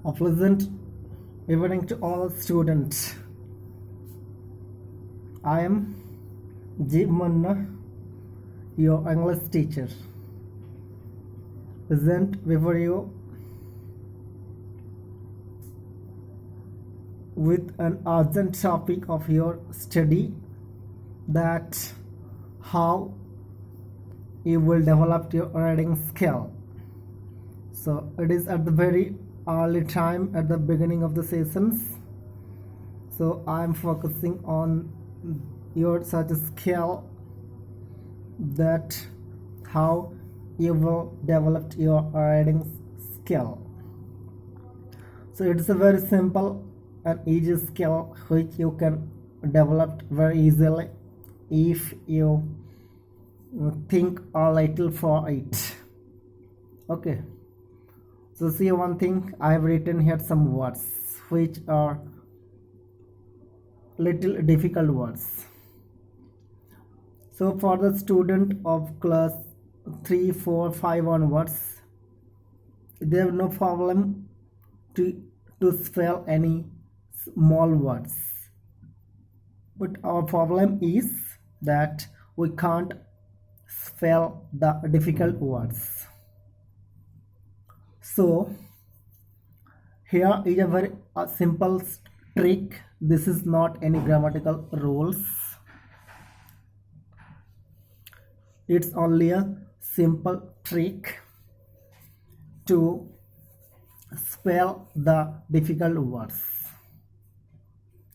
A pleasant evening to all students. I am G. Manna, your English teacher. Present before you with an urgent topic of your study, that how you will develop your reading skill. So it is at the very early time at the beginning of the sessions. So I am focusing on your such a skill, that how you will develop your reading skill. So it's a very simple and easy skill which you can develop very easily if you think a little for it. Okay, so see one thing, I have written here some words which are little difficult words. So for the student of class 3, 4, 5 onwards, they have no problem to spell any small words. But our problem is that we can't spell the difficult words. So here is a very simple trick. This is not any grammatical rules. It's only a simple trick to spell the difficult words.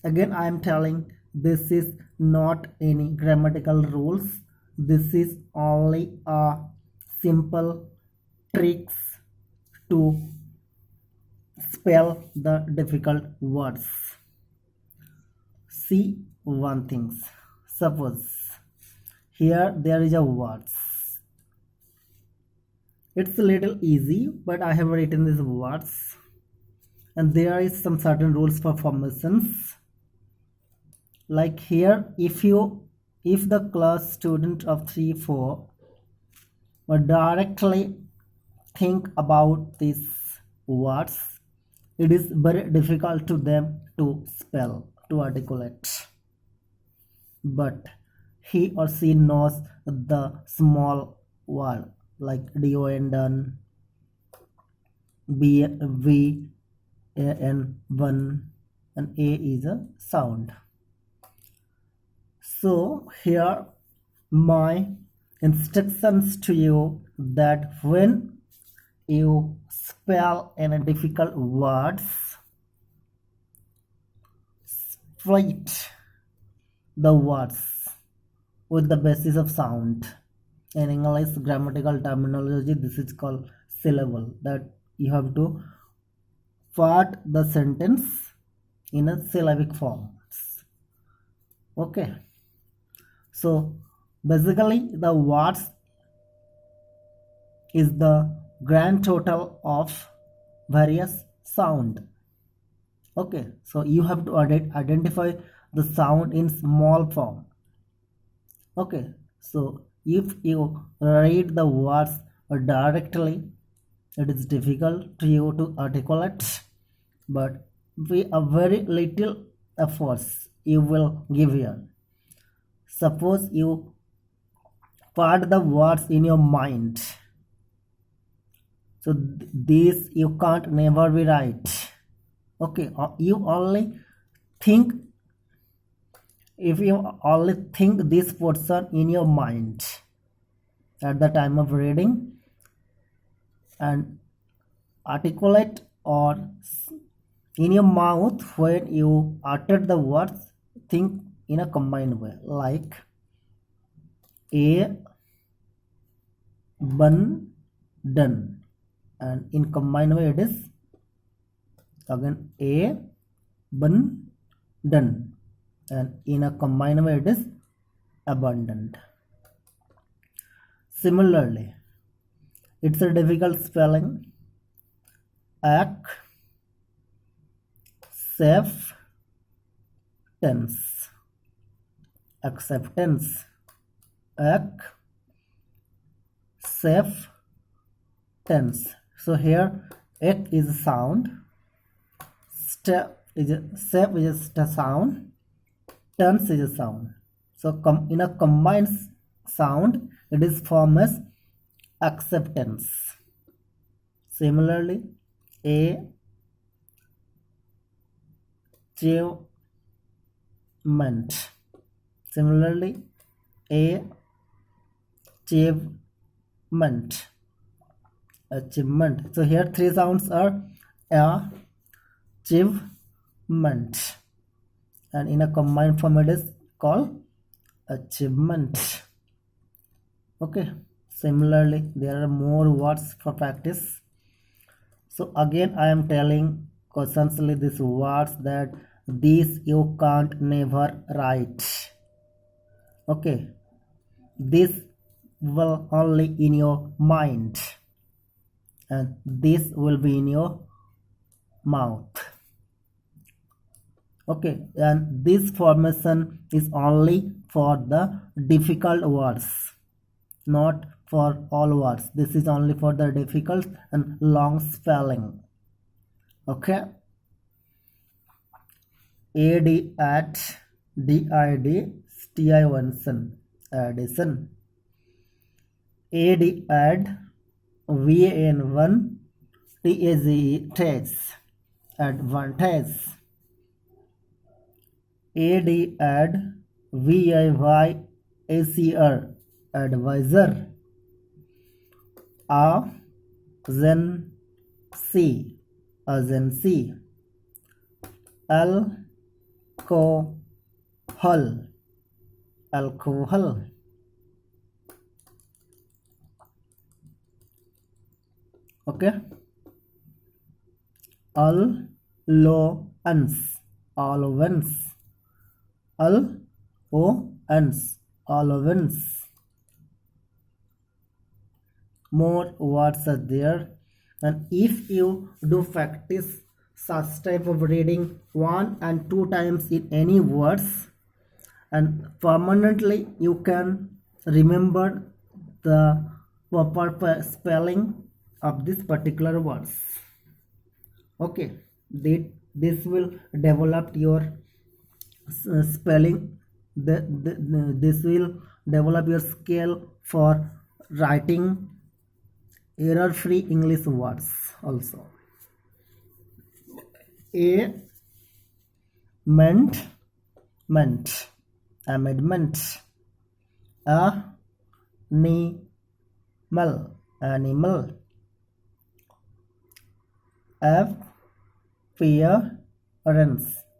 Again, I am telling, this is not any grammatical rules. This is only a simple tricks to spell the difficult words. See one thing. Suppose here there is a words. It's a little easy, but I have written these words, and there is some certain rules for formations. Like here, if the class student of 3, 4 would directly think about these words, it is very difficult to them to spell, to articulate. But he or she knows the small word like don, done, v, an, one, and a is a sound. So here my instructions to you, that when you spell any difficult words, split the words with the basis of sound. In English grammatical terminology, this is called syllable, that you have to part the sentence in a syllabic form. Okay, so basically the words is the grand total of various sound. Okay, so you have to identify the sound in small form. Okay, so if you read the words directly, it is difficult to you to articulate, but with a very little efforts you will give here. Suppose you part the words in your mind, so this you can't never be right. Okay, you only think, if you only think this portion in your mind at the time of reading, and articulate or in your mouth when you utter the words, think in a combined way, like a, bun, done, and in combined way it is again a, bun, done, and in a combined way it is abundant. Similarly, it's a difficult spelling, acceptance, acceptance, acceptance. So here ek is a sound, step is a step is a sound, turns is a sound. So in a combined sound, it is formed as acceptance. Similarly, achievement. Similarly, achievement. Achievement. So here three sounds are achievement, and in a combined form it is called achievement. Okay. Similarly, there are more words for practice. So again, I am telling constantly these words that this you can't never write. Okay. This will only in your mind, and this will be in your mouth. Okay, and this formation is only for the difficult words, not for all words. This is only for the difficult and long spelling. Okay. Add, did, stion, addition. Add, van, tage, advantage. Add, viyacer, advisor. Agency, agency. Alcohol, alcohol. Okay. Allowance, allowance. Allowance, allowance. More words are there, and if you do practice such type of reading 1 and 2 times in any words, and permanently you can remember the proper spelling of this particular words. Okay, this will develop your spelling. This will develop your skill for writing error-free English words also. Amendment, animal,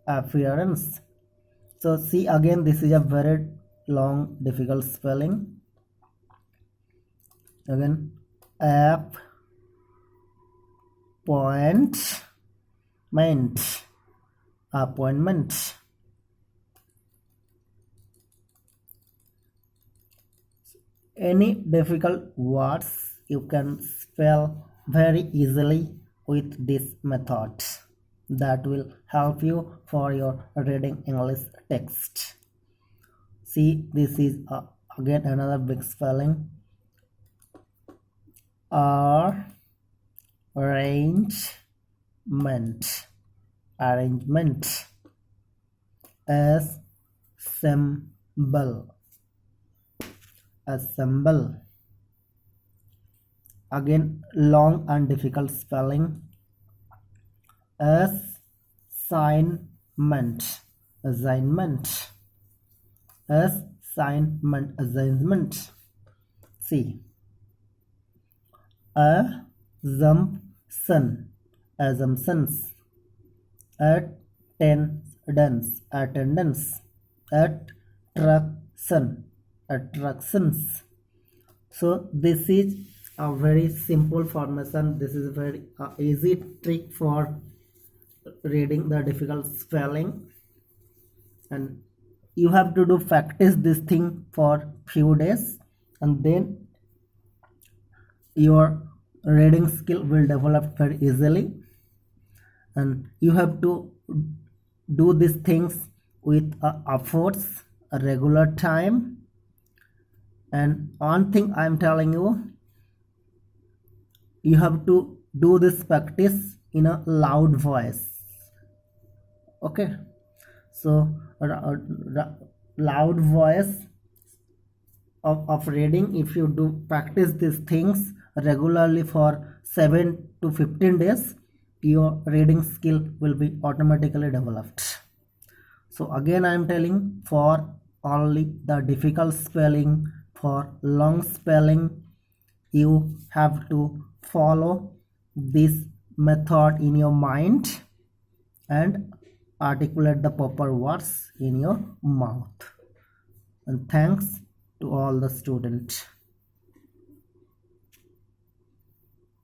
appearance. So see, again, this is a very long difficult spelling. Again, appointment. Any difficult words you can spell very easily with this method. That will help you for your reading English text. See, this is again another big spelling. Arrangement, assemble. Again, long and difficult spelling. Assignment, See, assumptions, attendance, attractions. So this is a very simple formation. This is a very easy trick for reading the difficult spelling, and you have to do practice this thing for few days, and then your reading skill will develop very easily. And you have to do these things with efforts, a regular time. And one thing I am telling you, you have to do this practice in a loud voice. Okay, so loud voice of reading, if you do practice these things regularly for 7 to 15 days, your reading skill will be automatically developed. So again I am telling, for only the difficult spelling, for long spelling, you have to follow this method in your mind and articulate the proper words in your mouth. And thanks to all the students.